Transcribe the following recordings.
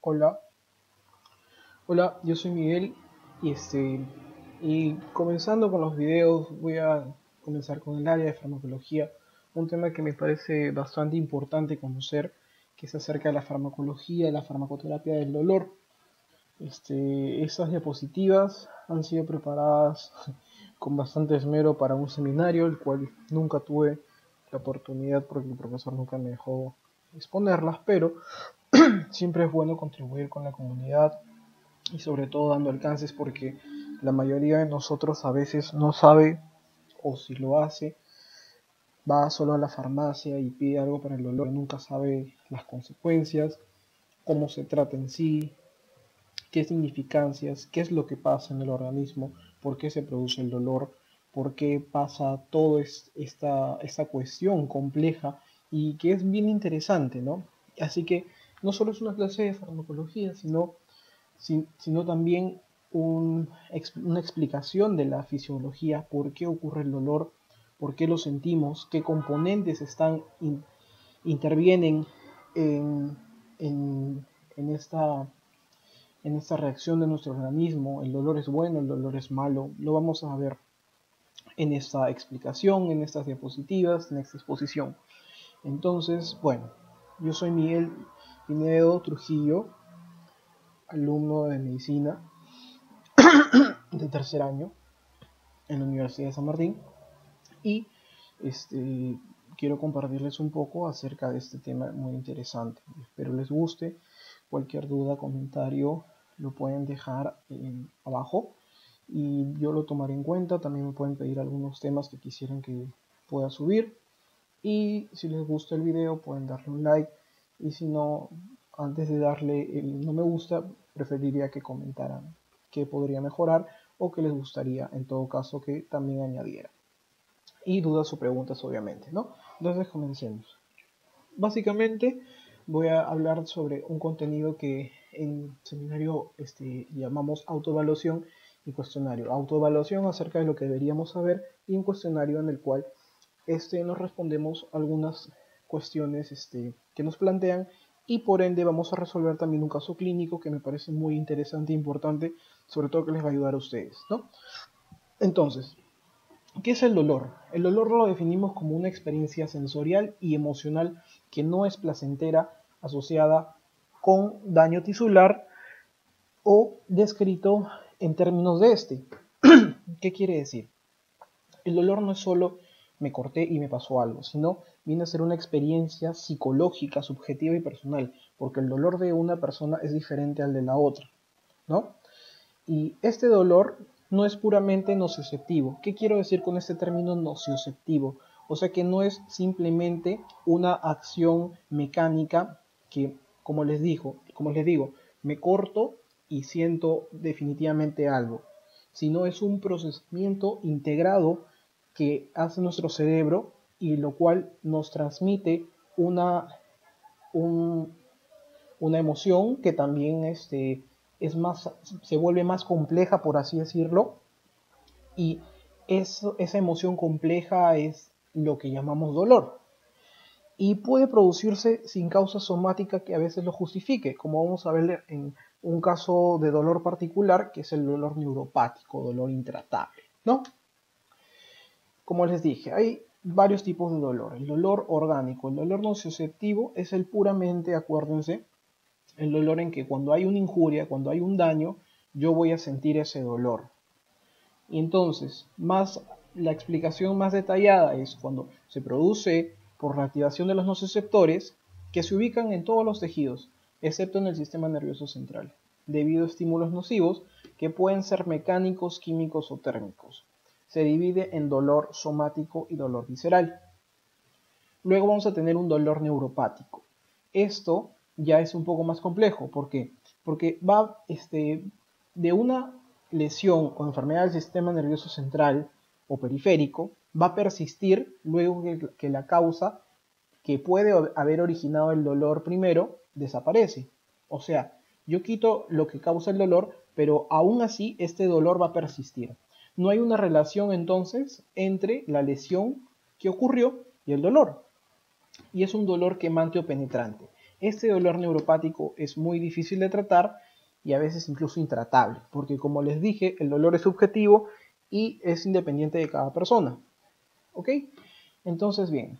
Hola, hola, yo soy Miguel y comenzando con los videos voy a comenzar con el área de farmacología, un tema que me parece bastante importante conocer, que es acerca de la farmacología, de la farmacoterapia del dolor. Estas diapositivas han sido preparadas con bastante esmero para un seminario, el cual nunca tuve la oportunidad porque el profesor nunca me dejó exponerlas, pero siempre es bueno contribuir con la comunidad y sobre todo dando alcances porque la mayoría de nosotros a veces no sabe, o si lo hace, va solo a la farmacia y pide algo para el dolor, nunca sabe las consecuencias, cómo se trata en sí, qué significancias, qué es lo que pasa en el organismo, por qué se produce el dolor, por qué pasa toda esta cuestión compleja y que es bien interesante, ¿no? Así que no solo es una clase de farmacología, sino también una explicación de la fisiología, por qué ocurre el dolor, por qué lo sentimos, qué componentes intervienen en, en, en esta reacción de nuestro organismo. El dolor es bueno, el dolor es malo, lo vamos a ver en esta explicación, en estas diapositivas, en esta exposición. Entonces, bueno, yo soy Miguel Pinedo Trujillo, alumno de medicina de tercer año en la Universidad de San Martín y quiero compartirles un poco acerca de este tema muy interesante. Espero les guste. Cualquier duda, comentario lo pueden dejar abajo y yo lo tomaré en cuenta. También me pueden pedir algunos temas que quisieran que pueda subir y si les gusta el video pueden darle un like y si no, antes de darle el no me gusta, preferiría que comentaran qué podría mejorar o qué les gustaría en todo caso que también añadiera. Y dudas o preguntas obviamente, ¿no? Entonces comencemos. Básicamente voy a hablar sobre un contenido que en seminario llamamos autoevaluación y cuestionario. Autoevaluación acerca de lo que deberíamos saber y un cuestionario en el cual nos respondemos algunas cuestiones que nos plantean y por ende vamos a resolver también un caso clínico que me parece muy interesante e importante, sobre todo que les va a ayudar a ustedes, ¿no? Entonces, ¿qué es el dolor? El dolor lo definimos como una experiencia sensorial y emocional que no es placentera, asociada con daño tisular o descrito en términos de ¿Qué quiere decir? El dolor no es solo me corté y me pasó algo, sino viene a ser una experiencia psicológica, subjetiva y personal, porque el dolor de una persona es diferente al de la otra, ¿no? Y este dolor no es puramente nocioceptivo. ¿Qué quiero decir con este término nocioceptivo? O sea que no es simplemente una acción mecánica que, como les digo, me corto y siento definitivamente algo, sino es un procesamiento integrado que hace nuestro cerebro y lo cual nos transmite una, un, una emoción que también se vuelve más compleja, por así decirlo, y esa emoción compleja es lo que llamamos dolor. Y puede producirse sin causa somática que a veces lo justifique, como vamos a ver en un caso de dolor particular, que es el dolor neuropático, dolor intratable, ¿no? Como les dije, hay varios tipos de dolor. El dolor orgánico, el dolor nocioceptivo es el puramente, acuérdense, el dolor en que cuando hay una injuria, cuando hay un daño, yo voy a sentir ese dolor. Y entonces, la explicación más detallada es cuando se produce por la activación de los nociceptores que se ubican en todos los tejidos, excepto en el sistema nervioso central, debido a estímulos nocivos que pueden ser mecánicos, químicos o térmicos. Se divide en dolor somático y dolor visceral. Luego vamos a tener un dolor neuropático. Esto ya es un poco más complejo. ¿Por qué? Porque va de una lesión o enfermedad del sistema nervioso central o periférico, va a persistir luego que la causa que puede haber originado el dolor primero desaparece. O sea, yo quito lo que causa el dolor, pero aún así este dolor va a persistir. No hay una relación entonces entre la lesión que ocurrió y el dolor. Y es un dolor quemante o penetrante. Este dolor neuropático es muy difícil de tratar y a veces incluso intratable, porque como les dije, el dolor es subjetivo y es independiente de cada persona. ¿Ok? Entonces, bien,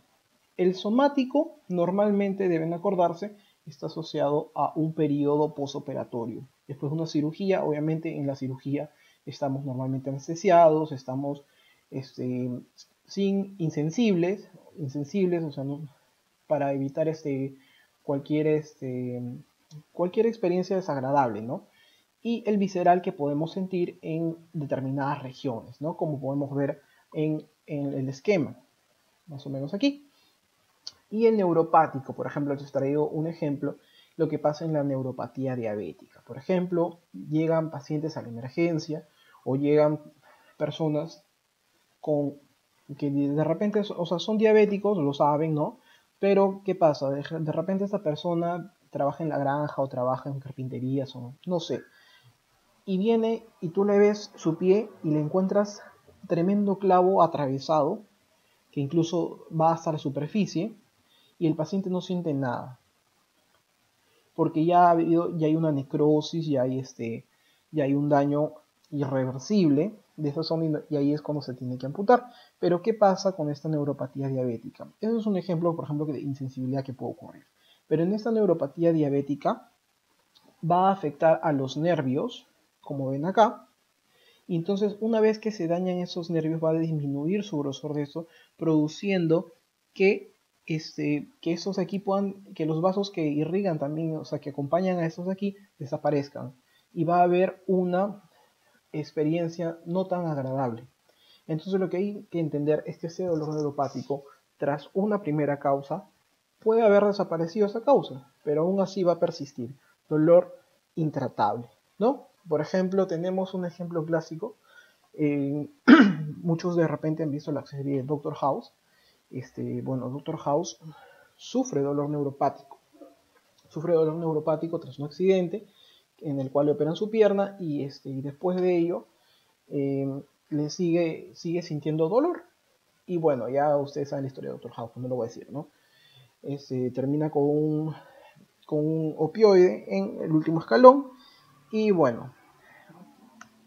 el somático normalmente, deben acordarse, está asociado a un periodo posoperatorio. Después de una cirugía, obviamente en la cirugía estamos normalmente anestesiados, estamos sin insensibles, o sea, no, para evitar cualquier, cualquier experiencia desagradable, ¿no? Y el visceral que podemos sentir en determinadas regiones, ¿no? Como podemos ver en el esquema, más o menos aquí. Y el neuropático, por ejemplo, les traigo un ejemplo, lo que pasa en la neuropatía diabética. Por ejemplo, llegan pacientes a la emergencia o llegan personas con que de repente, o sea, son diabéticos, lo saben, ¿no? Pero, ¿qué pasa? De repente esta persona trabaja en la granja o trabaja en carpinterías o no sé. Y viene y tú le ves su pie y le encuentras tremendo clavo atravesado, que incluso va hasta la superficie, y el paciente no siente nada, porque ya hay una necrosis, ya hay un daño irreversible de esa zona y ahí es cuando se tiene que amputar. Pero ¿qué pasa con esta neuropatía diabética? Eso es un ejemplo, por ejemplo, de insensibilidad que puede ocurrir. Pero en esta neuropatía diabética va a afectar a los nervios, como ven acá, y entonces una vez que se dañan esos nervios va a disminuir su grosor de esto, produciendo que que estos aquí que los vasos que irrigan también, o sea, que acompañan a estos aquí, desaparezcan. Y va a haber una experiencia no tan agradable. Entonces lo que hay que entender es que ese dolor neuropático, tras una primera causa, puede haber desaparecido esa causa, pero aún así va a persistir. Dolor intratable, ¿no? Por ejemplo, tenemos un ejemplo clásico. Eh, muchos de repente han visto la serie Doctor House. Bueno, Doctor House sufre dolor neuropático. Sufre dolor neuropático tras un accidente en el cual le operan su pierna y después de ello le sigue sintiendo dolor. Y bueno, ya ustedes saben la historia de Doctor House, no lo voy a decir, ¿no? Termina con un opioide en el último escalón y bueno,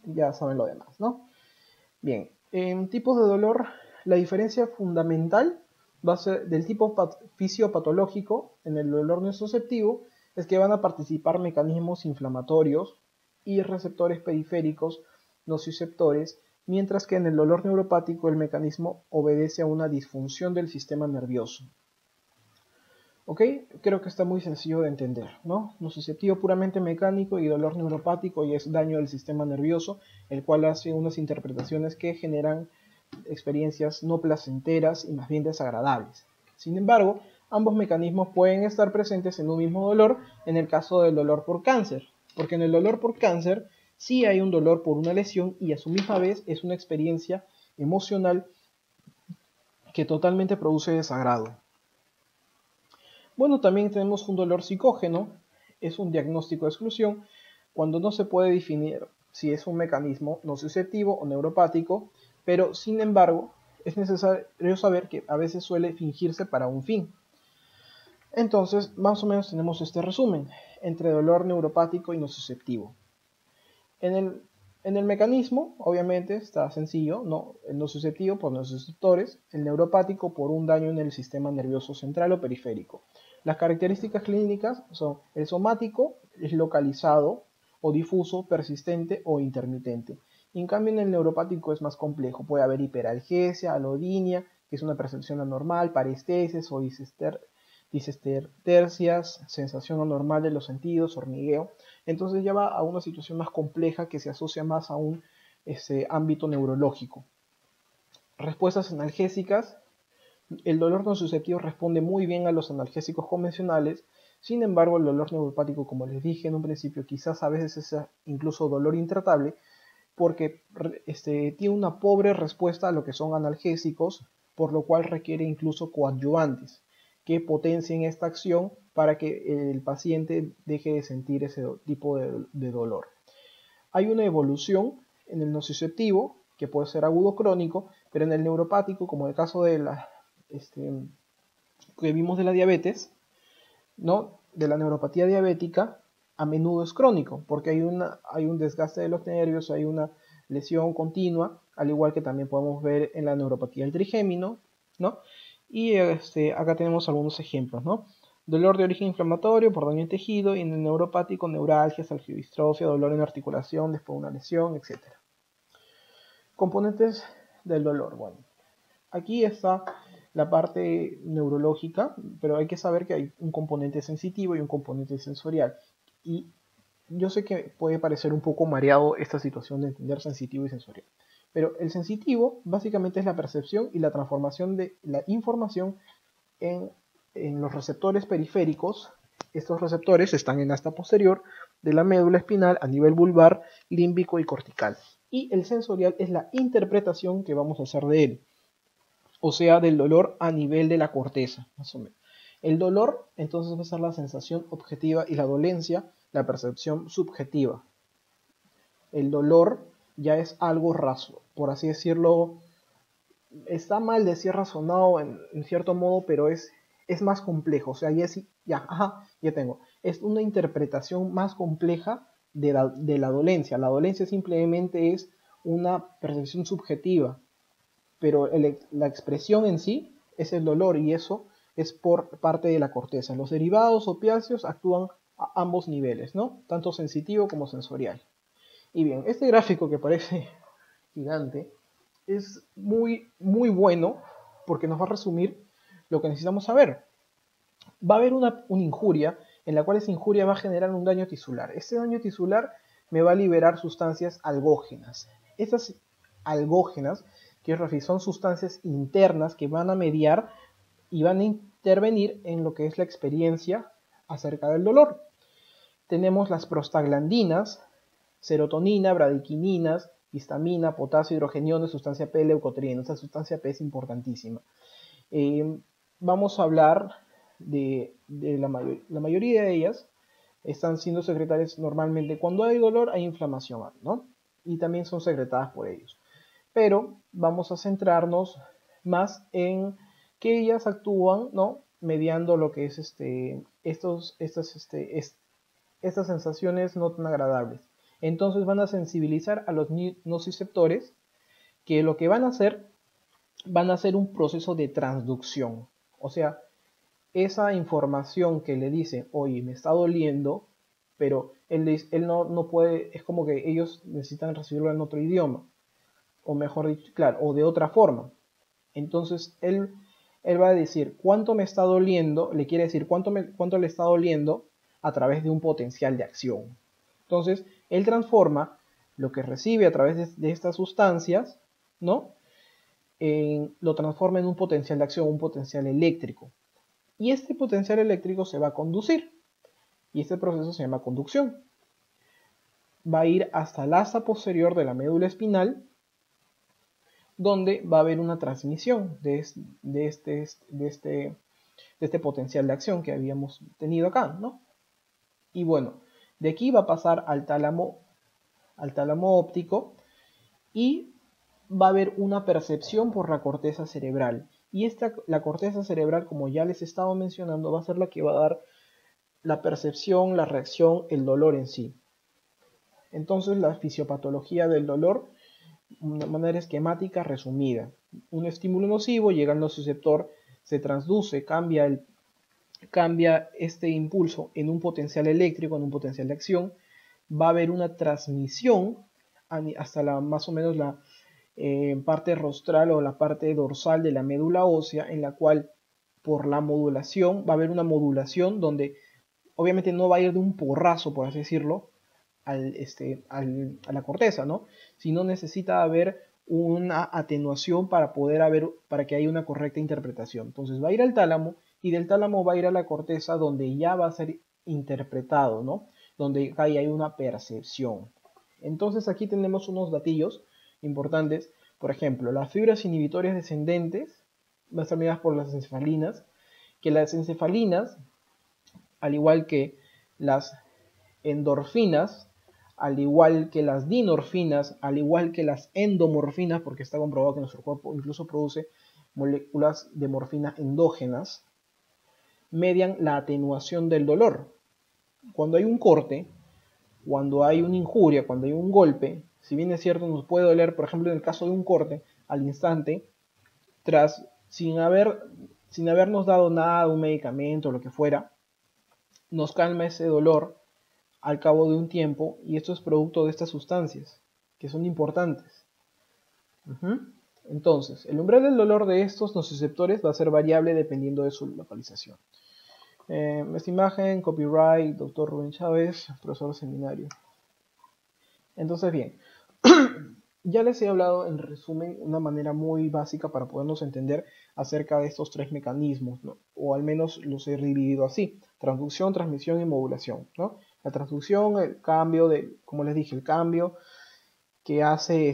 ya saben lo demás, ¿no? Bien, en tipos de dolor, la diferencia fundamental va a ser del tipo fisiopatológico en el dolor nociceptivo, es que van a participar mecanismos inflamatorios y receptores periféricos nociceptores, mientras que en el dolor neuropático el mecanismo obedece a una disfunción del sistema nervioso. ¿Ok? Creo que está muy sencillo de entender, ¿no? Nociceptivo puramente mecánico y dolor neuropático y es daño del sistema nervioso, el cual hace unas interpretaciones que generan experiencias no placenteras y más bien desagradables. Sin embargo, ambos mecanismos pueden estar presentes en un mismo dolor en el caso del dolor por cáncer, porque en el dolor por cáncer sí hay un dolor por una lesión y a su misma vez es una experiencia emocional que totalmente produce desagrado. Bueno, también tenemos un dolor psicógeno, es un diagnóstico de exclusión, cuando no se puede definir si es un mecanismo nociceptivo o neuropático, pero sin embargo es necesario saber que a veces suele fingirse para un fin. Entonces, más o menos tenemos este resumen entre dolor neuropático y nociceptivo. En el, en el mecanismo, obviamente, está sencillo, ¿no? El nociceptivo por nociceptores, el neuropático por un daño en el sistema nervioso central o periférico. Las características clínicas son el somático, es localizado o difuso, persistente o intermitente. Y en cambio en el neuropático es más complejo, puede haber hiperalgesia, alodinia, que es una percepción anormal, parestesis o disestercias, sensación anormal de los sentidos, hormigueo. Entonces ya va a una situación más compleja que se asocia más a un ámbito neurológico. Respuestas analgésicas. El dolor nociceptivo responde muy bien a los analgésicos convencionales, sin embargo el dolor neuropático, como les dije en un principio, quizás a veces es incluso dolor intratable, porque tiene una pobre respuesta a lo que son analgésicos, por lo cual requiere incluso coadyuvantes que potencien esta acción para que el paciente deje de sentir ese tipo de dolor. Hay una evolución en el nociceptivo, que puede ser agudo crónico, pero en el neuropático, como en el caso de que vimos de la diabetes, ¿no? de la neuropatía diabética a menudo es crónico, porque hay un desgaste de los nervios, hay una lesión continua, al igual que también podemos ver en la neuropatía del trigémino, ¿no? Y acá tenemos algunos ejemplos, ¿no? Dolor de origen inflamatorio por daño en tejido, y en el neuropático, neuralgia, salgodistrofia, dolor en articulación después de una lesión, etc. Componentes del dolor. Bueno, aquí está la parte neurológica, pero hay que saber que hay un componente sensitivo y un componente sensorial. Y yo sé que puede parecer un poco mareado esta situación de entender sensitivo y sensorial, pero el sensitivo básicamente es la percepción y la transformación de la información en, en los receptores periféricos. Estos receptores están en la asta posterior de la médula espinal a nivel vulvar, límbico y cortical. Y el sensorial es la interpretación que vamos a hacer de él, o sea, del dolor a nivel de la corteza, más o menos. El dolor, entonces, va a ser la sensación objetiva y la dolencia, la percepción subjetiva. El dolor ya es algo raso, por así decirlo, está mal decir razonado en cierto modo, pero es más complejo. O sea, ya tengo. Es una interpretación más compleja de la dolencia. La dolencia simplemente es una percepción subjetiva, pero la expresión en sí es el dolor, y eso es por parte de la corteza. Los derivados opiáceos actúan a ambos niveles, ¿no? Tanto sensitivo como sensorial. Y bien, este gráfico que parece gigante es muy bueno porque nos va a resumir lo que necesitamos saber. Va a haber una injuria en la cual esa injuria va a generar un daño tisular. Este daño tisular me va a liberar sustancias algógenas. Estas algógenas, que son sustancias internas que van a mediar y van a intervenir en lo que es la experiencia acerca del dolor. Tenemos las prostaglandinas, serotonina, bradiquininas, histamina, potasio, hidrogeniones, sustancia P, leucotrieno. Esta sustancia P es importantísima. Vamos a hablar de la mayoría de ellas. Están siendo secretadas normalmente cuando hay dolor, hay inflamación, ¿no? Y también son secretadas por ellos. Pero vamos a centrarnos más en que ellas actúan, ¿no? Mediando lo que es estas sensaciones no tan agradables. Entonces van a sensibilizar a los nociceptores, que lo que van a hacer un proceso de transducción. O sea, esa información que le dice, oye, me está doliendo, pero él no puede, es como que ellos necesitan recibirlo en otro idioma, o mejor dicho, claro, o de otra forma. Entonces él va a decir cuánto me está doliendo, le quiere decir cuánto le está doliendo a través de un potencial de acción. Entonces él transforma lo que recibe a través de estas sustancias, ¿no? Lo transforma en un potencial de acción, un potencial eléctrico. Y este potencial eléctrico se va a conducir. Y este proceso se llama conducción. Va a ir hasta el asa posterior de la médula espinal, donde va a haber una transmisión de este potencial de acción que habíamos tenido acá, ¿no? Y bueno, de aquí va a pasar al tálamo óptico, y va a haber una percepción por la corteza cerebral. Y la corteza cerebral, como ya les estaba mencionando, va a ser la que va a dar la percepción, la reacción, el dolor en sí. Entonces, la fisiopatología del dolor, de manera esquemática resumida: un estímulo nocivo llega al nociceptor, se transduce, cambia este impulso en un potencial eléctrico, en un potencial de acción. Va a haber una transmisión hasta más o menos la parte rostral o la parte dorsal de la médula ósea, en la cual, por la modulación, va a haber una modulación donde obviamente no va a ir de un porrazo, por así decirlo, a la corteza, ¿no? Sino necesita haber una atenuación para que haya una correcta interpretación. Entonces va a ir al tálamo, y del tálamo va a ir a la corteza, donde ya va a ser interpretado, ¿no? Donde ahí hay una percepción. Entonces aquí tenemos unos datillos importantes. Por ejemplo, las fibras inhibitorias descendentes van a estar mediadas por las encefalinas, que las encefalinas, al igual que las endorfinas, al igual que las dinorfinas, al igual que las endomorfinas, porque está comprobado que nuestro cuerpo incluso produce moléculas de morfina endógenas, median la atenuación del dolor. Cuando hay un corte, cuando hay una injuria, cuando hay un golpe, si bien es cierto nos puede doler, por ejemplo en el caso de un corte, al instante, sin habernos dado nada, un medicamento o lo que fuera, nos calma ese dolor al cabo de un tiempo, y esto es producto de estas sustancias, que son importantes. Entonces, el umbral del dolor de estos nociceptores va a ser variable dependiendo de su localización. Esta imagen, copyright, Dr. Rubén Chávez, profesor de seminario. Entonces, bien, ya les he hablado en resumen una manera muy básica para podernos entender acerca de estos tres mecanismos, ¿no? O al menos los he dividido así: transducción, transmisión y modulación, ¿no? La transducción, el cambio como les dije, el cambio que hace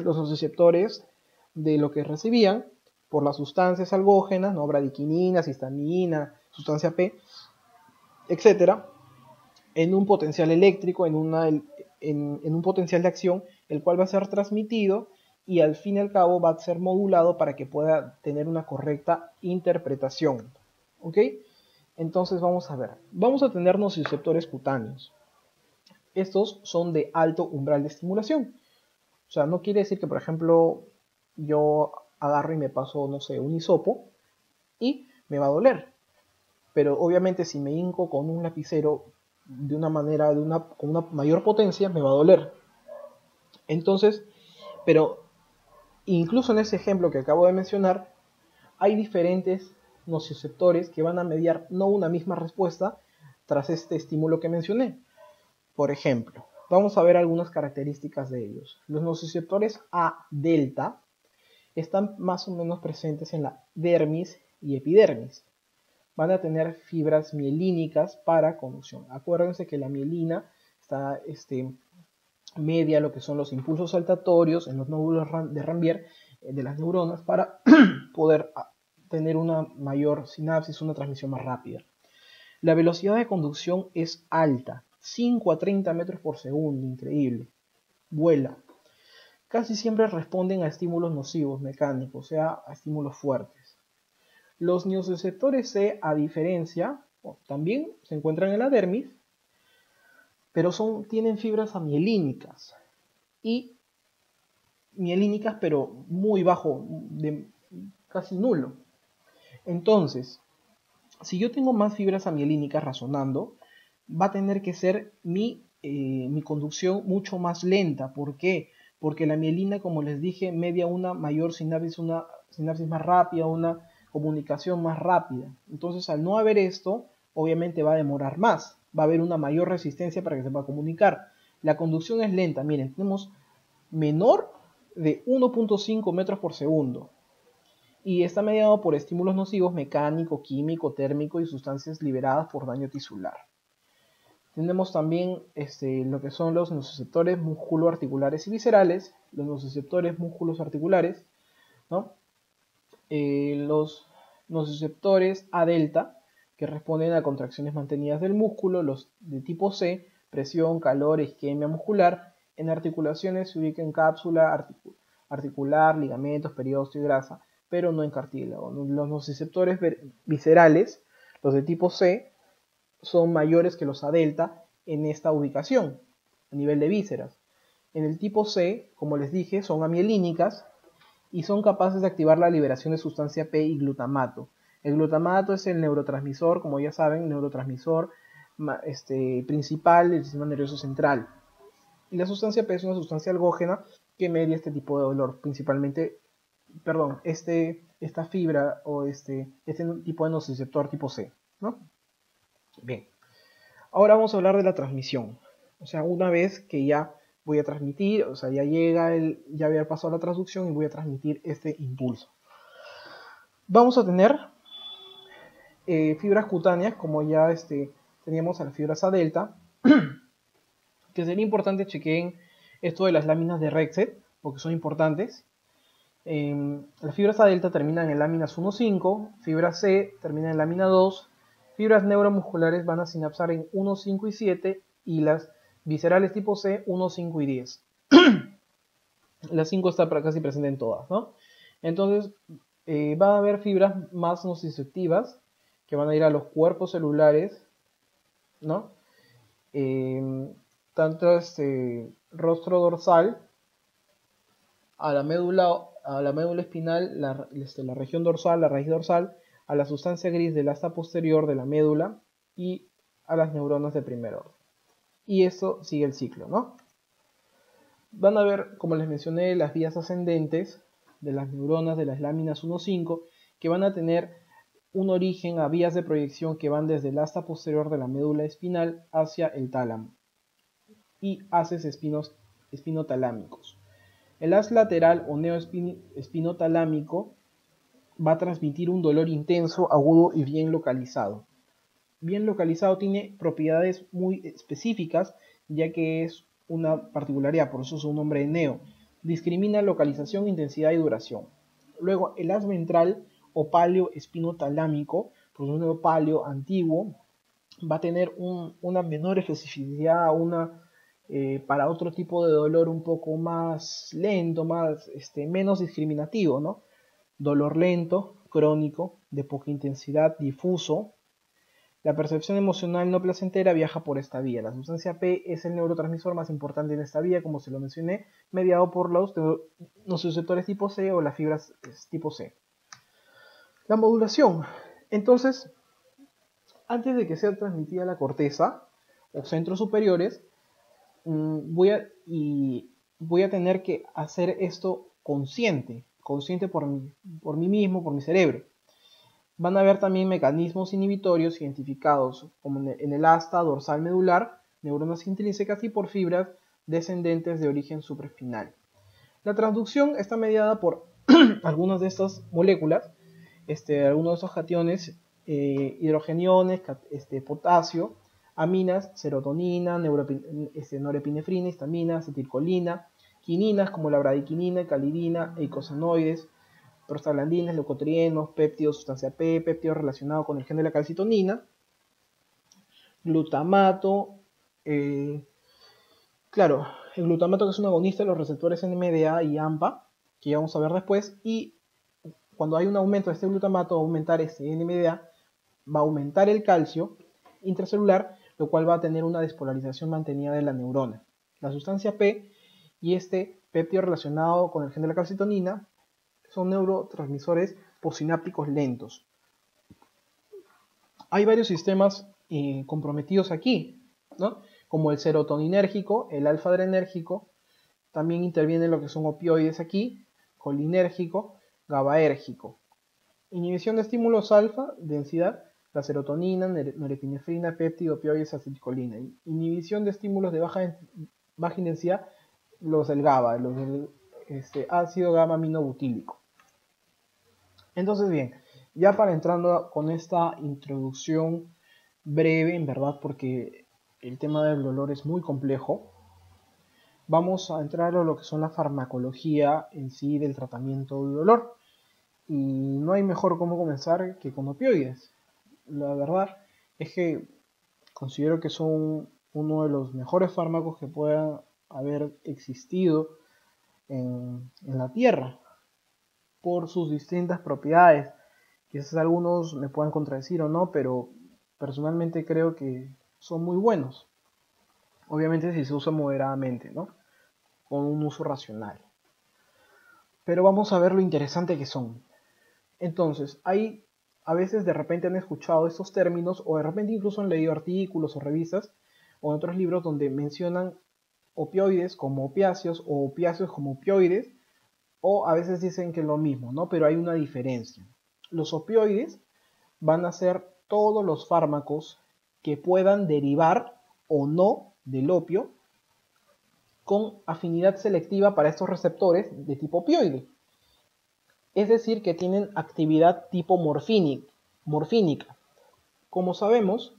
los nociceptores de lo que recibían por las sustancias algógenas, ¿no? Bradiquinina, histamina, sustancia P, etcétera, en un potencial eléctrico, en un potencial de acción, el cual va a ser transmitido y al fin y al cabo va a ser modulado para que pueda tener una correcta interpretación. ¿Ok? Entonces vamos a ver. Vamos a tener nociceptores cutáneos. Estos son de alto umbral de estimulación. O sea, no quiere decir que, por ejemplo, yo agarro y me paso, no sé, un hisopo y me va a doler. Pero obviamente si me hinco con un lapicero de una manera, con una mayor potencia, me va a doler. Entonces, pero incluso en ese ejemplo que acabo de mencionar, hay diferentes nociceptores que van a mediar no una misma respuesta tras este estímulo que mencioné. Por ejemplo, vamos a ver algunas características de ellos. Los nociceptores A delta están más o menos presentes en la dermis y epidermis. Van a tener fibras mielínicas para conducción. Acuérdense que la mielina está media lo que son los impulsos saltatorios en los nódulos de Ranvier de las neuronas para poder tener una mayor sinapsis, una transmisión más rápida. La velocidad de conducción es alta, 5 a 30 metros por segundo, increíble. Vuela. Casi siempre responden a estímulos nocivos mecánicos, o sea, a estímulos fuertes. Los nociceptores C, a diferencia, también se encuentran en la dermis, pero tienen fibras amielínicas, y mielínicas pero muy bajo, casi nulo. Entonces, si yo tengo más fibras amielínicas razonando, va a tener que ser mi conducción mucho más lenta. ¿Por qué? Porque la mielina, como les dije, media una mayor sinapsis, una sinapsis más rápida, una comunicación más rápida. Entonces, al no haber esto, obviamente va a demorar más. Va a haber una mayor resistencia para que se pueda comunicar. La conducción es lenta. Miren, tenemos menor de 1.5 metros por segundo. Y está mediado por estímulos nocivos mecánico, químico, térmico y sustancias liberadas por daño tisular. Tenemos también lo que son los nociceptores musculoarticulares y viscerales, los nociceptores músculos articulares, ¿no? Los nociceptores A delta, que responden a contracciones mantenidas del músculo, los de tipo C, presión, calor, isquemia muscular. En articulaciones se ubica en cápsula articular, ligamentos, periósteo y grasa, pero no en cartílago. Los nociceptores viscerales, los de tipo C, son mayores que los A delta en esta ubicación, a nivel de vísceras. En el tipo C, como les dije, son amielínicas y son capaces de activar la liberación de sustancia P y glutamato. El glutamato es el neurotransmisor, como ya saben, neurotransmisor principal del sistema nervioso central. Y la sustancia P es una sustancia algógena que media este tipo de dolor, principalmente, perdón, esta fibra o este tipo de nociceptor tipo C, ¿no? Bien, ahora vamos a hablar de la transmisión. O sea, una vez que ya voy a transmitir, o sea, ya había pasado la transducción y voy a transmitir este impulso. Vamos a tener fibras cutáneas, como ya teníamos a las fibras A delta, que sería importante chequen esto de las láminas de Rexet, porque son importantes. Las fibras A delta terminan en láminas 1,5, fibras C terminan en lámina 2, fibras neuromusculares van a sinapsar en 1, 5 y 7, y las viscerales tipo C 1, 5 y 10. La 5 está casi presente en todas, ¿no? Entonces va a haber fibras más nociceptivas que van a ir a los cuerpos celulares, ¿no? Tanto rostro dorsal, a la médula espinal, la región dorsal, la raíz dorsal, a la sustancia gris del asta posterior de la médula y a las neuronas de primer orden. Y eso sigue el ciclo, ¿no? Van a ver, como les mencioné, las vías ascendentes de las neuronas de las láminas 1-5 que van a tener un origen a vías de proyección que van desde el asta posterior de la médula espinal hacia el tálamo y haces espinotalámicos. El haz lateral o neoespinotalámico va a transmitir un dolor intenso, agudo y bien localizado. Bien localizado tiene propiedades muy específicas, ya que es una particularidad, por eso su nombre de neo. Discrimina localización, intensidad y duración. Luego, el haz ventral o paleo espinotalámico, pues un paleo antiguo, va a tener una menor especificidad, para otro tipo de dolor un poco más lento, menos discriminativo, ¿no? Dolor lento, crónico, de poca intensidad, difuso. La percepción emocional no placentera viaja por esta vía. La sustancia P es el neurotransmisor más importante en esta vía, como se lo mencioné, mediado por los nociceptores tipo C o las fibras tipo C. La modulación. Entonces, antes de que sea transmitida a la corteza o centros superiores, voy a tener que hacer esto consciente por mí mismo, por mi cerebro. Van a haber también mecanismos inhibitorios identificados como en el asta dorsal medular, neuronas intrínsecas y por fibras descendentes de origen supraespinal. La transducción está mediada por algunas de estas moléculas, algunos de estos cationes, hidrogeniones, potasio, aminas, serotonina, norepinefrina, histamina, acetilcolina, quininas como la bradiquinina, calidina, eicosanoides, prostaglandinas, leucotrienos, péptidos, sustancia P, péptidos relacionados con el gen de la calcitonina, glutamato, claro, el glutamato que es un agonista de los receptores NMDA y AMPA, que ya vamos a ver después, y cuando hay un aumento de este glutamato, va a aumentar este NMDA, va a aumentar el calcio intracelular, lo cual va a tener una despolarización mantenida de la neurona. La sustancia P y este péptido relacionado con el gen de la calcitonina son neurotransmisores postsinápticos lentos. Hay varios sistemas comprometidos aquí, ¿no? Como el serotoninérgico, el alfa-adrenérgico, también intervienen lo que son opioides aquí, colinérgico, GABAérgico. Inhibición de estímulos alfa, densidad, la serotonina, norepinefrina, péptido, opioides, acetilcolina. Inhibición de estímulos de baja intensidad, los del GABA, los del ácido gamma-aminobutílico. Entonces, bien, ya para entrando con esta introducción breve, en verdad, porque el tema del dolor es muy complejo, vamos a entrar a lo que son la farmacología en sí del tratamiento del dolor. Y no hay mejor cómo comenzar que con opioides. La verdad es que considero que son uno de los mejores fármacos que puedan haber existido en la Tierra por sus distintas propiedades. Quizás algunos me puedan contradecir o no, pero personalmente creo que son muy buenos. Obviamente si se usa moderadamente, ¿no? Con un uso racional. Pero vamos a ver lo interesante que son. Entonces, a veces de repente han escuchado estos términos o de repente incluso han leído artículos o revistas o en otros libros donde mencionan opioides como opiáceos o opiáceos como opioides, o a veces dicen que es lo mismo, ¿no? Pero hay una diferencia. Los opioides van a ser todos los fármacos que puedan derivar o no del opio con afinidad selectiva para estos receptores de tipo opioide. Es decir, que tienen actividad tipo morfínica. Como sabemos,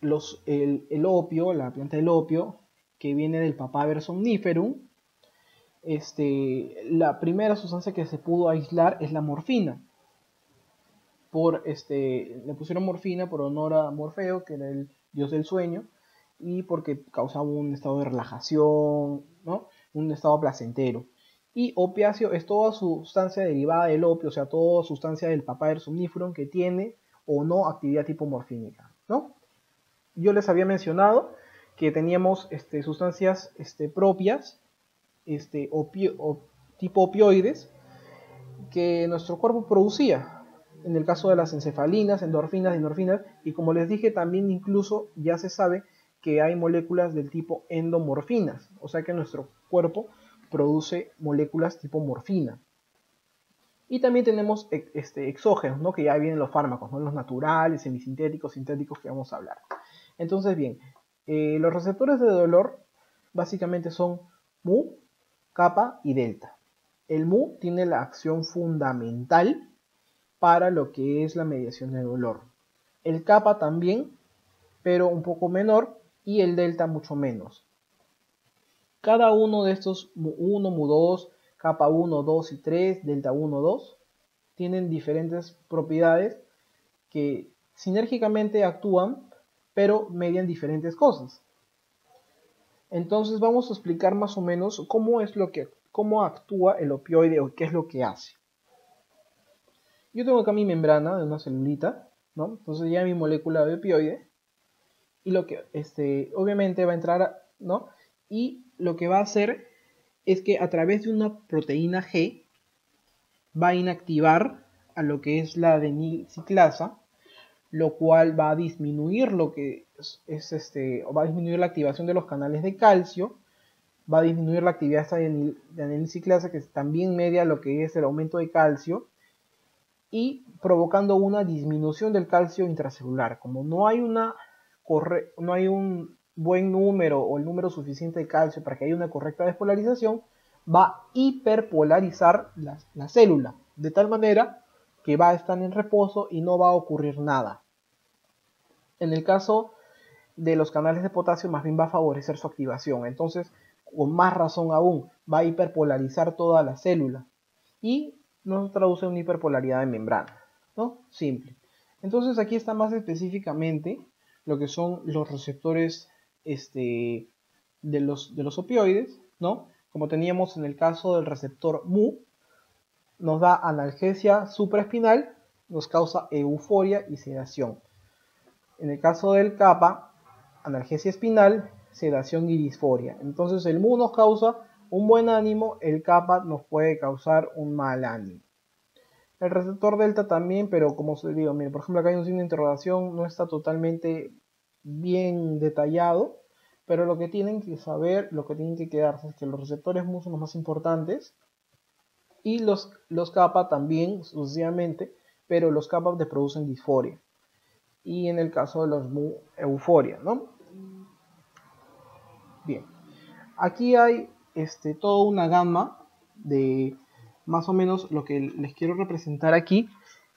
el opio, la planta del opio, que viene del Papaver somniferum, la primera sustancia que se pudo aislar es la morfina. Le pusieron morfina por honor a Morfeo, que era el dios del sueño, y porque causaba un estado de relajación, ¿no? Un estado placentero. Y opiáceo es toda sustancia derivada del opio, o sea, toda sustancia del Papaver somniferum que tiene o no actividad tipo morfínica, ¿no? Yo les había mencionado que teníamos sustancias propias, tipo opioides, que nuestro cuerpo producía. En el caso de las encefalinas, endorfinas, endorfinas, y como les dije, también incluso ya se sabe que hay moléculas del tipo endomorfinas, o sea que nuestro cuerpo produce moléculas tipo morfina. Y también tenemos exógenos, ¿no? Que ya vienen los fármacos, ¿no? Los naturales, semisintéticos, sintéticos que vamos a hablar. Entonces, bien, los receptores de dolor básicamente son mu, kappa y delta. El mu tiene la acción fundamental para lo que es la mediación del dolor. El kappa también, pero un poco menor, y el delta mucho menos. Cada uno de estos mu1, mu2, kappa 1, 2 y 3, delta 1, 2, tienen diferentes propiedades que sinérgicamente actúan, pero median diferentes cosas. Entonces vamos a explicar más o menos cómo actúa el opioide o qué es lo que hace. Yo tengo acá mi membrana de una celulita, ¿no? Entonces ya mi molécula de opioide, y lo que obviamente va a entrar, ¿no? Y lo que va a hacer es que a través de una proteína G va a inactivar a lo que es la adenilciclasa, lo cual va a disminuir lo que va a disminuir la activación de los canales de calcio, va a disminuir la actividad de adenilciclasa, que también media lo que es el aumento de calcio, y provocando una disminución del calcio intracelular. Como no hay un buen número o el número suficiente de calcio para que haya una correcta despolarización, va a hiperpolarizar la célula, de tal manera que va a estar en reposo y no va a ocurrir nada. En el caso de los canales de potasio, más bien va a favorecer su activación. Entonces, con más razón aún, va a hiperpolarizar toda la célula y nos traduce una hiperpolaridad de membrana, ¿no? Simple. Entonces, aquí está más específicamente lo que son los receptores de los opioides, ¿no? Como teníamos en el caso del receptor mu, nos da analgesia supraespinal, nos causa euforia y sedación. En el caso del kappa, analgesia espinal, sedación y disforia. Entonces el mu nos causa un buen ánimo, el kappa nos puede causar un mal ánimo. El receptor delta también, pero como os digo, miren, por ejemplo acá hay un signo de interrogación, no está totalmente bien detallado, pero lo que tienen que saber, lo que tienen que quedarse es que los receptores mu son los más importantes y los kappa también, sucesivamente, pero los kappa te producen disforia. Y en el caso de los mu, euforia, ¿no? Bien, aquí hay toda una gama de más o menos lo que les quiero representar aquí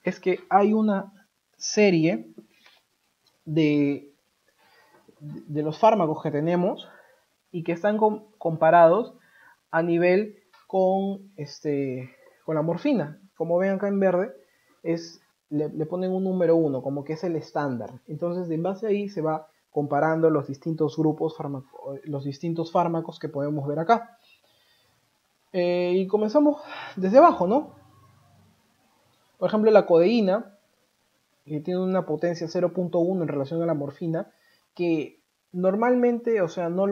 es que hay una serie de los fármacos que tenemos y que están comparados a nivel con la morfina. Como ven acá en verde, le ponen un número 1, como que es el estándar. Entonces, en base a ahí se va comparando los distintos grupos, los distintos fármacos que podemos ver acá. Y comenzamos desde abajo, ¿no? Por ejemplo, la codeína, que tiene una potencia 0.1 en relación a la morfina, que normalmente, o sea, no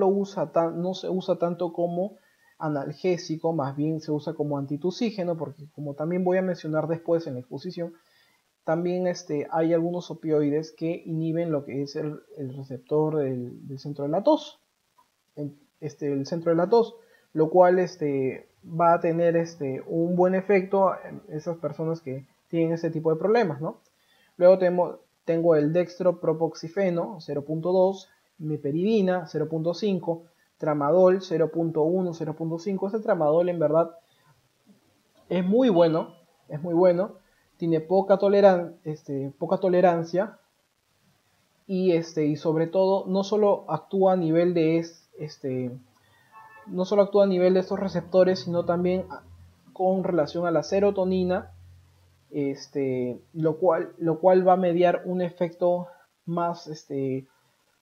se usa tanto como analgésico, más bien se usa como antitusígeno, porque como también voy a mencionar después en la exposición, también hay algunos opioides que inhiben lo que es el receptor del centro de la tos, el centro de la tos, lo cual va a tener un buen efecto en esas personas que tienen ese tipo de problemas, ¿no? Luego tengo el dextropropoxifeno 0.2, meperidina 0.5, tramadol 0.1, 0.5. Ese tramadol en verdad es muy bueno, tiene poca tolerancia y sobre todo no solo actúa a nivel de estos receptores, sino también con relación a la serotonina, lo cual va a mediar un efecto más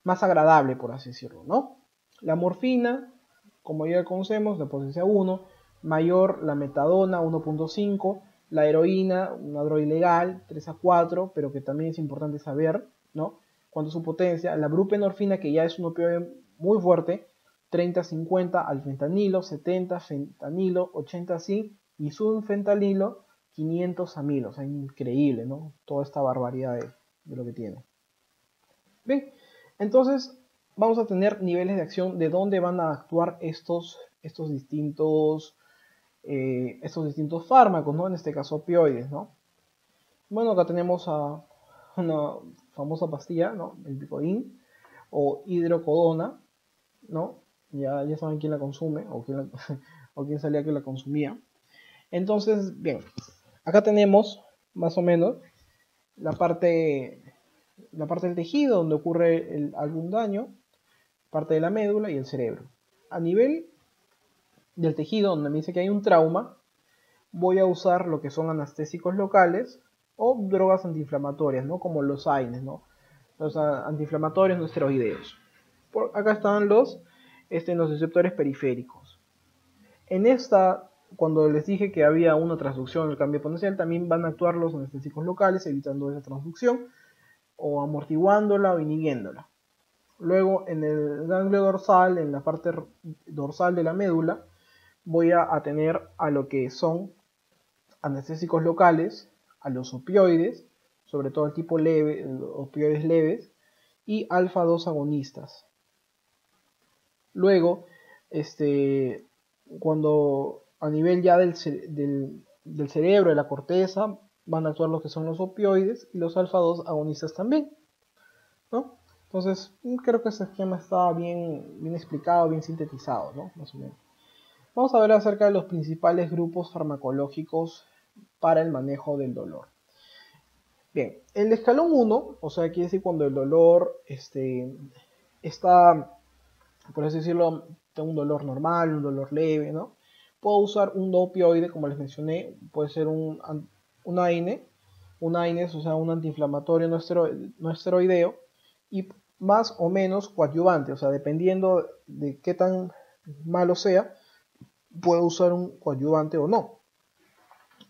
agradable, por así decirlo, ¿no? La morfina, como ya conocemos, la potencia 1, mayor la metadona 1.5, La heroína, una droga ilegal, 3 a 4, pero que también es importante saber, ¿no? Cuánto es su potencia. La buprenorfina, que ya es un opioide muy fuerte, 30 a 50 al fentanilo, 70 fentanilo, 80 zinc y sulfentanilo, 500 amilo. O sea, increíble, ¿no? Toda esta barbaridad de lo que tiene. Bien, entonces vamos a tener niveles de acción de dónde van a actuar estos distintos fármacos, ¿no? En este caso opioides, ¿no? Bueno, acá tenemos a una famosa pastilla, ¿no? El Vicodin o hidrocodona, ¿no? Ya saben quién la consume o o quién salía que la consumía. Entonces, bien, acá tenemos más o menos la parte del tejido donde ocurre algún daño, parte de la médula y el cerebro. A nivel del tejido donde me dice que hay un trauma, voy a usar lo que son anestésicos locales o drogas antiinflamatorias, ¿no? Como los AINES, ¿no? Los antiinflamatorios no esteroideos. Acá están los receptores periféricos. En esta, cuando les dije que había una transducción del cambio potencial, también van a actuar los anestésicos locales, evitando esa transducción, o amortiguándola o inhibiéndola. Luego, en el ganglio dorsal, en la parte dorsal de la médula, voy a tener a lo que son anestésicos locales, a los opioides, sobre todo el tipo leve, opioides leves, y alfa 2 agonistas. Luego, cuando a nivel ya del cerebro, de la corteza, van a actuar lo que son los opioides y los alfa 2 agonistas también, ¿no? Entonces, creo que ese esquema está bien explicado, bien sintetizado, ¿no? Más o menos. Vamos a ver acerca de los principales grupos farmacológicos para el manejo del dolor. Bien, el escalón 1, o sea, quiere decir cuando el dolor está, por así decirlo, tengo un dolor normal, un dolor leve, ¿no? Puedo usar un opioide, como les mencioné, puede ser un AINES, o sea, un antiinflamatorio no esteroideo, y más o menos coadyuvante, o sea, dependiendo de qué tan malo sea, puedo usar un coadyuvante o no.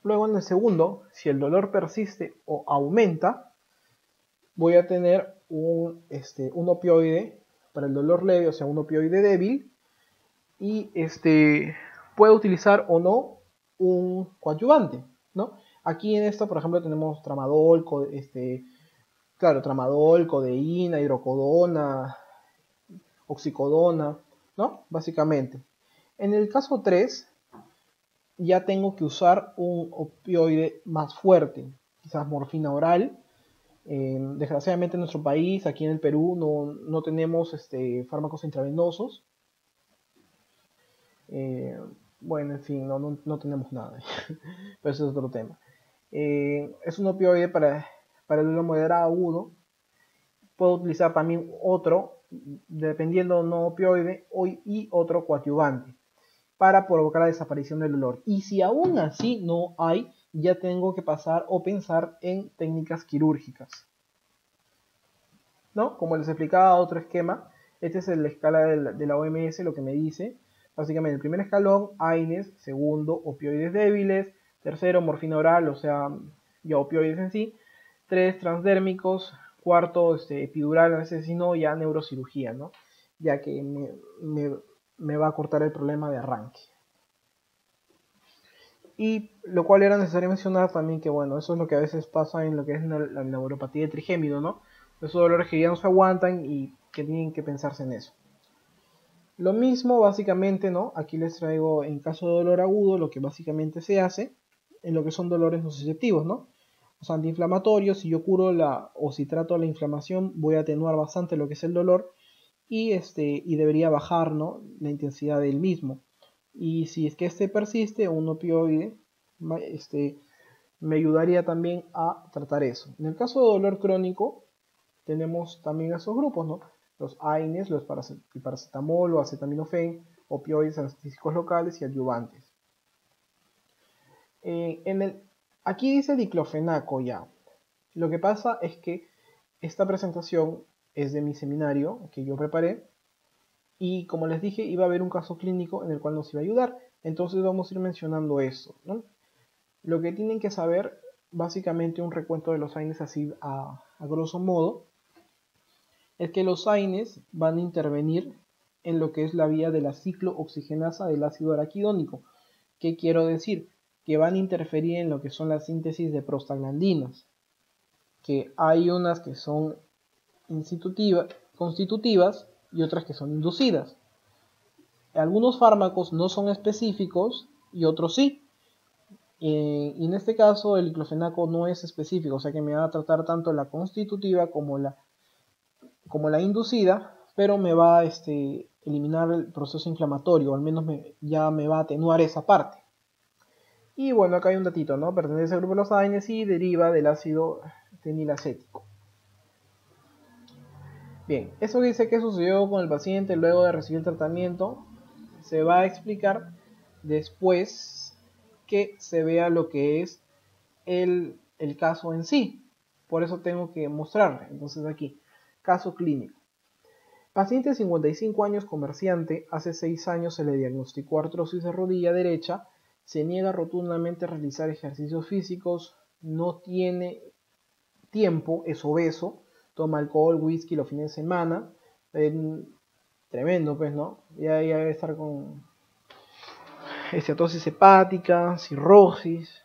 Luego en el segundo, si el dolor persiste o aumenta, voy a tener un opioide para el dolor leve, o sea, un opioide débil, y puedo utilizar o no un coadyuvante, ¿no? Aquí en esto, por ejemplo, tenemos tramadol, tramadol, codeína, hidrocodona, oxicodona, ¿no? Básicamente. En el caso 3, ya tengo que usar un opioide más fuerte, quizás morfina oral. Desgraciadamente en nuestro país, aquí en el Perú, no tenemos fármacos intravenosos. Bueno, en fin, no tenemos nada, pero eso es otro tema. Es un opioide para el dolor moderado agudo. Puedo utilizar también otro, dependiendo no opioide, y otro coadyuvante, para provocar la desaparición del dolor. Y si aún así no hay, ya tengo que pasar o pensar en técnicas quirúrgicas, ¿no? Como les explicaba, otro esquema. Este es la escala de la OMS, lo que me dice. Básicamente, el primer escalón, AINES. Segundo, opioides débiles. Tercero, morfina oral, o sea, ya opioides en sí. 3, transdérmicos. Cuarto, epidural, a veces si no, ya neurocirugía, ¿no? Ya que me va a cortar el problema de arranque. Y lo cual era necesario mencionar también que, bueno, eso es lo que a veces pasa en lo que es la neuropatía de trigémino, ¿no? Esos dolores que ya no se aguantan y que tienen que pensarse en eso. Lo mismo básicamente, ¿no? Aquí les traigo en caso de dolor agudo lo que básicamente se hace en lo que son dolores nociceptivos, ¿no? Los antiinflamatorios, si yo curo o si trato la inflamación, voy a atenuar bastante lo que es el dolor y debería bajar, ¿no? La intensidad del mismo. Y si es que persiste, un opioide me ayudaría también a tratar eso. En el caso de dolor crónico, tenemos también esos grupos, ¿no? Los AINES, el paracetamol o acetaminofén, opioides anestésicos locales y adyuvantes. Aquí dice diclofenaco ya. Lo que pasa es que esta presentación es de mi seminario que yo preparé y como les dije iba a haber un caso clínico en el cual nos iba a ayudar. Entonces vamos a ir mencionando eso, ¿no? Lo que tienen que saber, básicamente un recuento de los AINES así a grosso modo, es que los AINES van a intervenir en lo que es la vía de la ciclooxigenasa del ácido araquidónico. ¿Qué quiero decir? Que van a interferir en lo que son la síntesis de prostaglandinas, que hay unas que son constitutivas y otras que son inducidas. Algunos fármacos no son específicos y otros sí. Y en este caso el diclofenaco no es específico, o sea que me va a tratar tanto la constitutiva como la inducida, pero me va a eliminar el proceso inflamatorio, o al menos ya me va a atenuar esa parte. Y bueno, acá hay un datito, ¿no? Pertenece al grupo de los AINES y deriva del ácido fenilacético. Bien, eso dice que sucedió con el paciente luego de recibir el tratamiento, se va a explicar después que se vea lo que es el caso en sí. Por eso tengo que mostrarle. Entonces aquí, caso clínico. Paciente de 55 años, comerciante, hace 6 años se le diagnosticó artrosis de rodilla derecha, se niega rotundamente a realizar ejercicios físicos, no tiene tiempo, es obeso, toma alcohol, whisky los fines de semana, tremendo pues, ¿no? Ya debe estar con esteatosis hepática, cirrosis,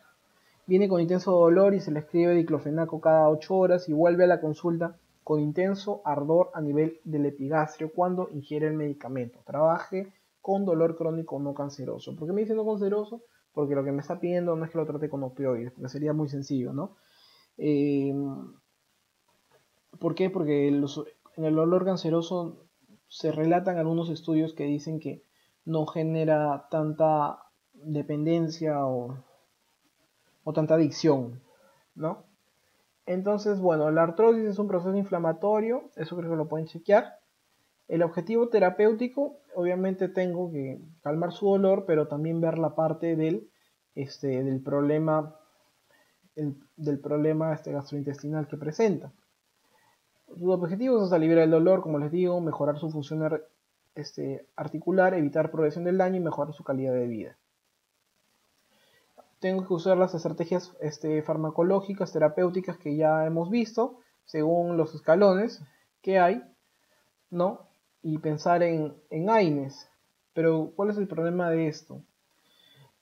viene con intenso dolor y se le escribe diclofenaco cada 8 horas y vuelve a la consulta con intenso ardor a nivel del epigastrio cuando ingiere el medicamento. Trabaje con dolor crónico no canceroso. ¿Por qué me dice no canceroso? Porque lo que me está pidiendo no es que lo trate con opioides, porque sería muy sencillo, ¿no? ¿Por qué? Porque en el dolor canceroso se relatan algunos estudios que dicen que no genera tanta dependencia o tanta adicción, ¿no? Entonces, bueno, la artrosis es un proceso inflamatorio, eso creo que lo pueden chequear. El objetivo terapéutico, obviamente tengo que calmar su dolor, pero también ver la parte del problema, del problema gastrointestinal que presenta. Sus objetivos es aliviar el dolor, como les digo, mejorar su función articular, evitar progresión del daño y mejorar su calidad de vida. Tengo que usar las estrategias farmacológicas, terapéuticas que ya hemos visto, según los escalones que hay, ¿no? Y pensar en AINES. Pero, ¿cuál es el problema de esto?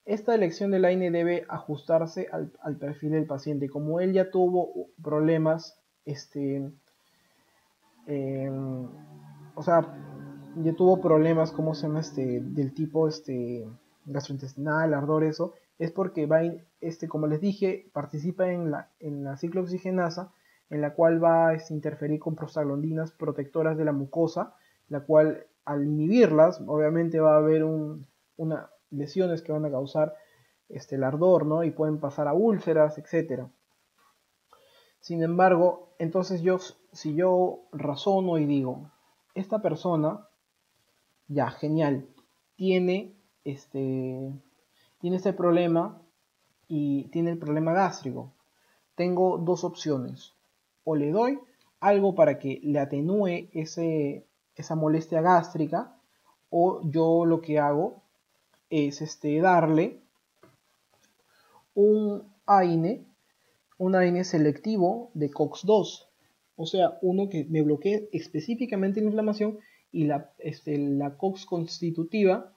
Esta elección del AINE debe ajustarse al perfil del paciente. Como él ya tuvo problemas, o sea, ya tuvo problemas, ¿cómo se llama? Del tipo gastrointestinal, ardor, eso, es porque va, como les dije, participa en la ciclooxigenasa, en la cual va a interferir con prostaglandinas protectoras de la mucosa, la cual al inhibirlas, obviamente va a haber unas lesiones que van a causar el ardor, ¿no? Y pueden pasar a úlceras, etcétera. Sin embargo, entonces si yo razono y digo, esta persona, ya, genial, tiene este problema y tiene el problema gástrico. Tengo dos opciones. O le doy algo para que le atenúe esa molestia gástrica, o yo lo que hago es darle un AINE, selectivo de COX-2, o sea, uno que me bloquee específicamente la inflamación y la COX constitutiva,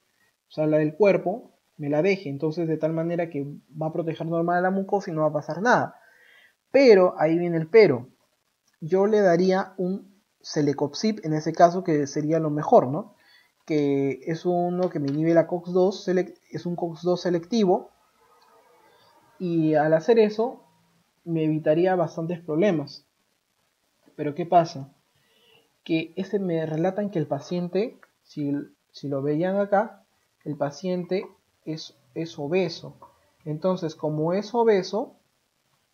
o sea, la del cuerpo, me la deje, entonces de tal manera que va a proteger normal a la mucosa y no va a pasar nada. Pero, ahí viene el pero, yo le daría un Celecoxib en ese caso, que sería lo mejor, ¿no? Que es uno que me inhibe la COX-2, es un COX-2 selectivo, y al hacer eso me evitaría bastantes problemas. Pero ¿qué pasa? Que me relatan que el paciente, si lo veían acá, el paciente es obeso. Entonces, como es obeso,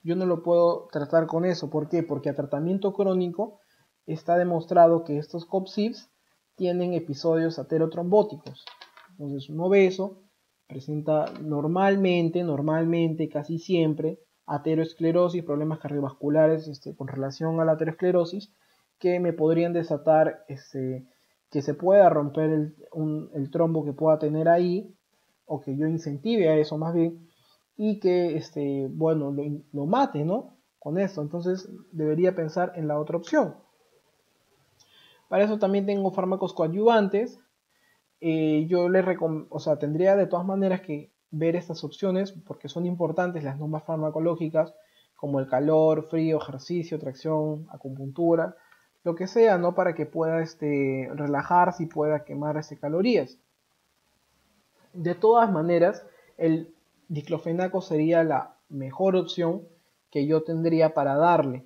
yo no lo puedo tratar con eso. ¿Por qué? Porque a tratamiento crónico está demostrado que estos COPSIBs tienen episodios aterotrombóticos. Entonces, un obeso presenta normalmente, casi siempre, ateroesclerosis, problemas cardiovasculares con relación a la ateroesclerosis, que me podrían desatar que se pueda romper el trombo que pueda tener ahí, o que yo incentive a eso más bien, y que bueno, lo mate, ¿no? Con esto. Entonces debería pensar en la otra opción. Para eso también tengo fármacos coadyuvantes. Yo o sea, tendría de todas maneras que ver estas opciones porque son importantes las normas farmacológicas como el calor, frío, ejercicio, tracción, acupuntura, lo que sea, ¿no? Para que pueda relajarse y pueda quemar calorías. De todas maneras, el diclofenaco sería la mejor opción que yo tendría para darle,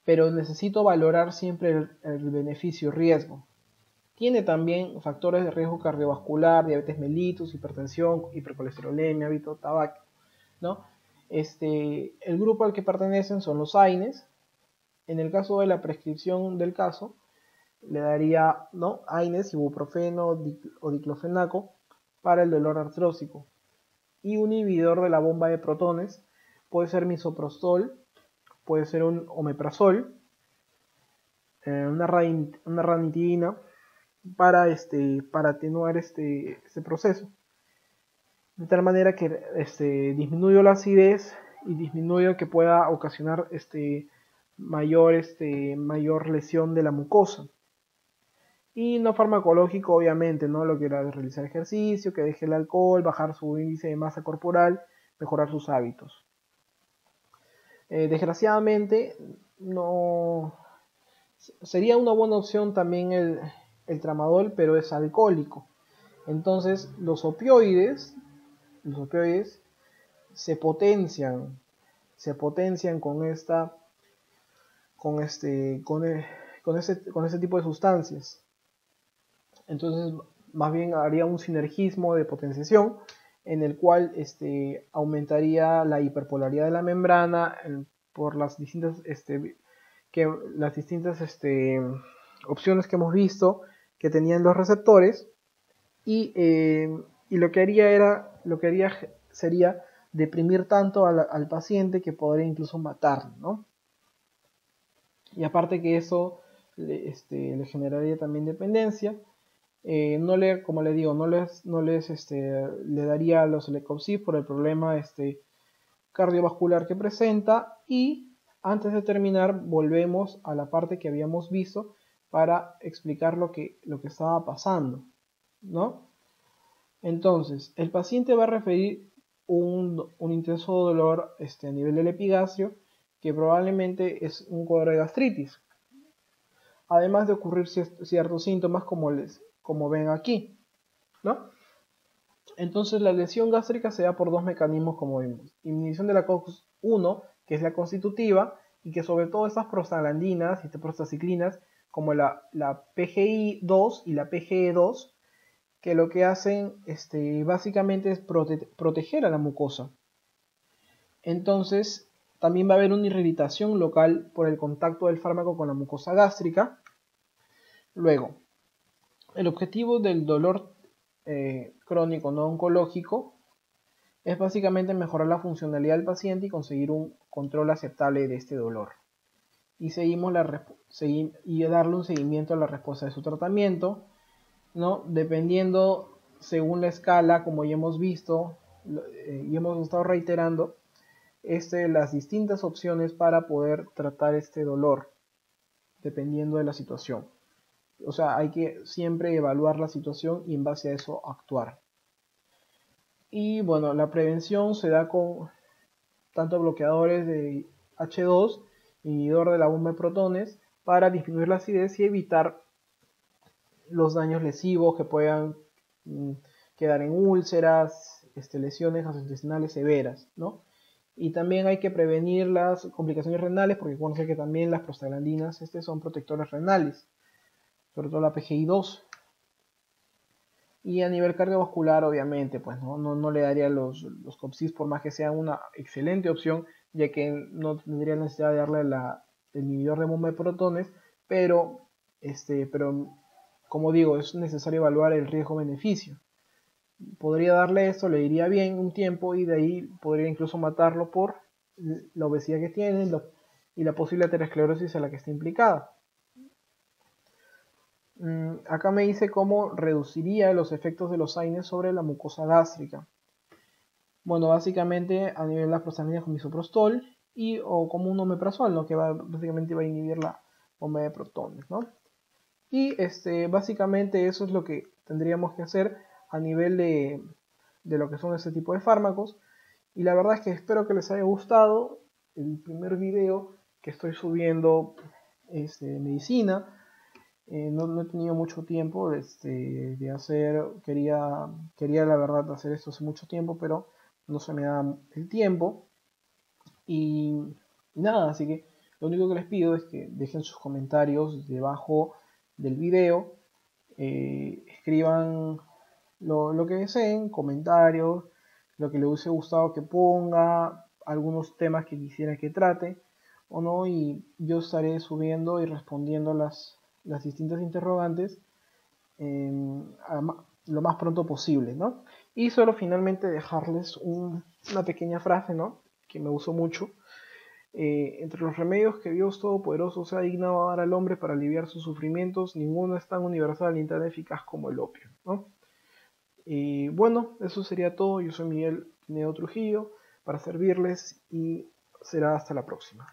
pero necesito valorar siempre el beneficio-riesgo. Tiene también factores de riesgo cardiovascular, diabetes mellitus, hipertensión, hipercolesterolemia, hábito, tabaco, ¿no? El grupo al que pertenecen son los AINES. En el caso de la prescripción del caso, le daría, ¿no?, AINES, ibuprofeno o diclofenaco para el dolor artrósico. Y un inhibidor de la bomba de protones puede ser misoprostol, puede ser un omeprazol, una ranitidina, para atenuar este proceso. De tal manera que disminuye la acidez y disminuye que pueda ocasionar mayor lesión de la mucosa. Y no farmacológico, obviamente, ¿no? Lo que era realizar ejercicio, que deje el alcohol, bajar su índice de masa corporal, mejorar sus hábitos. Desgraciadamente, no sería una buena opción también el tramadol, pero es alcohólico. Entonces, los opioides se potencian con ese tipo de sustancias. Entonces, más bien haría un sinergismo de potenciación en el cual aumentaría la hiperpolaridad de la membrana por las distintas opciones que hemos visto que tenían los receptores, y lo que haría sería deprimir tanto al paciente que podría incluso matarlo, ¿no? Y aparte que eso le generaría también dependencia. Como le digo, no les le daría los Lecopsid por el problema cardiovascular que presenta. Y antes de terminar, volvemos a la parte que habíamos visto para explicar lo que estaba pasando, ¿no? Entonces, el paciente va a referir un intenso dolor a nivel del epigastrio, que probablemente es un cuadro de gastritis, además de ocurrir ciertos síntomas como ven aquí, ¿no? Entonces, la lesión gástrica se da por dos mecanismos, como vimos: inhibición de la COX-1, que es la constitutiva, y que sobre todo estas prostaglandinas y prostaciclinas, como la PGI-2 y la PGE2, que lo que hacen básicamente es proteger a la mucosa. Entonces, también va a haber una irritación local por el contacto del fármaco con la mucosa gástrica. Luego, el objetivo del dolor crónico no oncológico es básicamente mejorar la funcionalidad del paciente y conseguir un control aceptable de este dolor. Y darle un seguimiento a la respuesta de su tratamiento, ¿no? Dependiendo, según la escala, como ya hemos visto y hemos estado reiterando, las distintas opciones para poder tratar este dolor, dependiendo de la situación. O sea, hay que siempre evaluar la situación y en base a eso actuar. Y bueno, la prevención se da con tanto bloqueadores de H2, inhibidor de la bomba de protones, para disminuir la acidez y evitar los daños lesivos que puedan quedar en úlceras, lesiones gastrointestinales severas, ¿no? Y también hay que prevenir las complicaciones renales, porque conoce que también las prostaglandinas son protectores renales, sobre todo la PGI-2. Y a nivel cardiovascular, obviamente, pues no le daría los COPSIS, por más que sea una excelente opción, ya que no tendría necesidad de darle el inhibidor de bomba de protones, pero como digo, es necesario evaluar el riesgo-beneficio. Podría darle esto, le iría bien un tiempo y de ahí podría incluso matarlo por la obesidad que tiene y la posible aterosclerosis a la que está implicada. Acá me dice cómo reduciría los efectos de los AINES sobre la mucosa gástrica. Bueno, básicamente a nivel de las prostaglandinas con misoprostol o como un omeprazol, ¿no? Que básicamente va a inhibir la bomba de protones, ¿no? Y básicamente eso es lo que tendríamos que hacer a nivel de lo que son este tipo de fármacos. Y la verdad es que espero que les haya gustado el primer video que estoy subiendo de medicina. No he tenido mucho tiempo de hacer, quería la verdad hacer esto hace mucho tiempo, pero no se me da el tiempo. Y nada, así que lo único que les pido es que dejen sus comentarios debajo del video, escriban lo que deseen, comentarios, lo que les hubiese gustado que ponga, algunos temas que quisiera que trate o no, y yo estaré subiendo y respondiendo las distintas interrogantes lo más pronto posible, ¿no? Y solo finalmente dejarles una pequeña frase, ¿no? Que me usó mucho. Entre los remedios que Dios Todopoderoso se ha dignado a dar al hombre para aliviar sus sufrimientos, ninguno es tan universal ni tan eficaz como el opio, ¿no? Y bueno, eso sería todo. Yo soy Miguel Pinedo Trujillo para servirles y será hasta la próxima.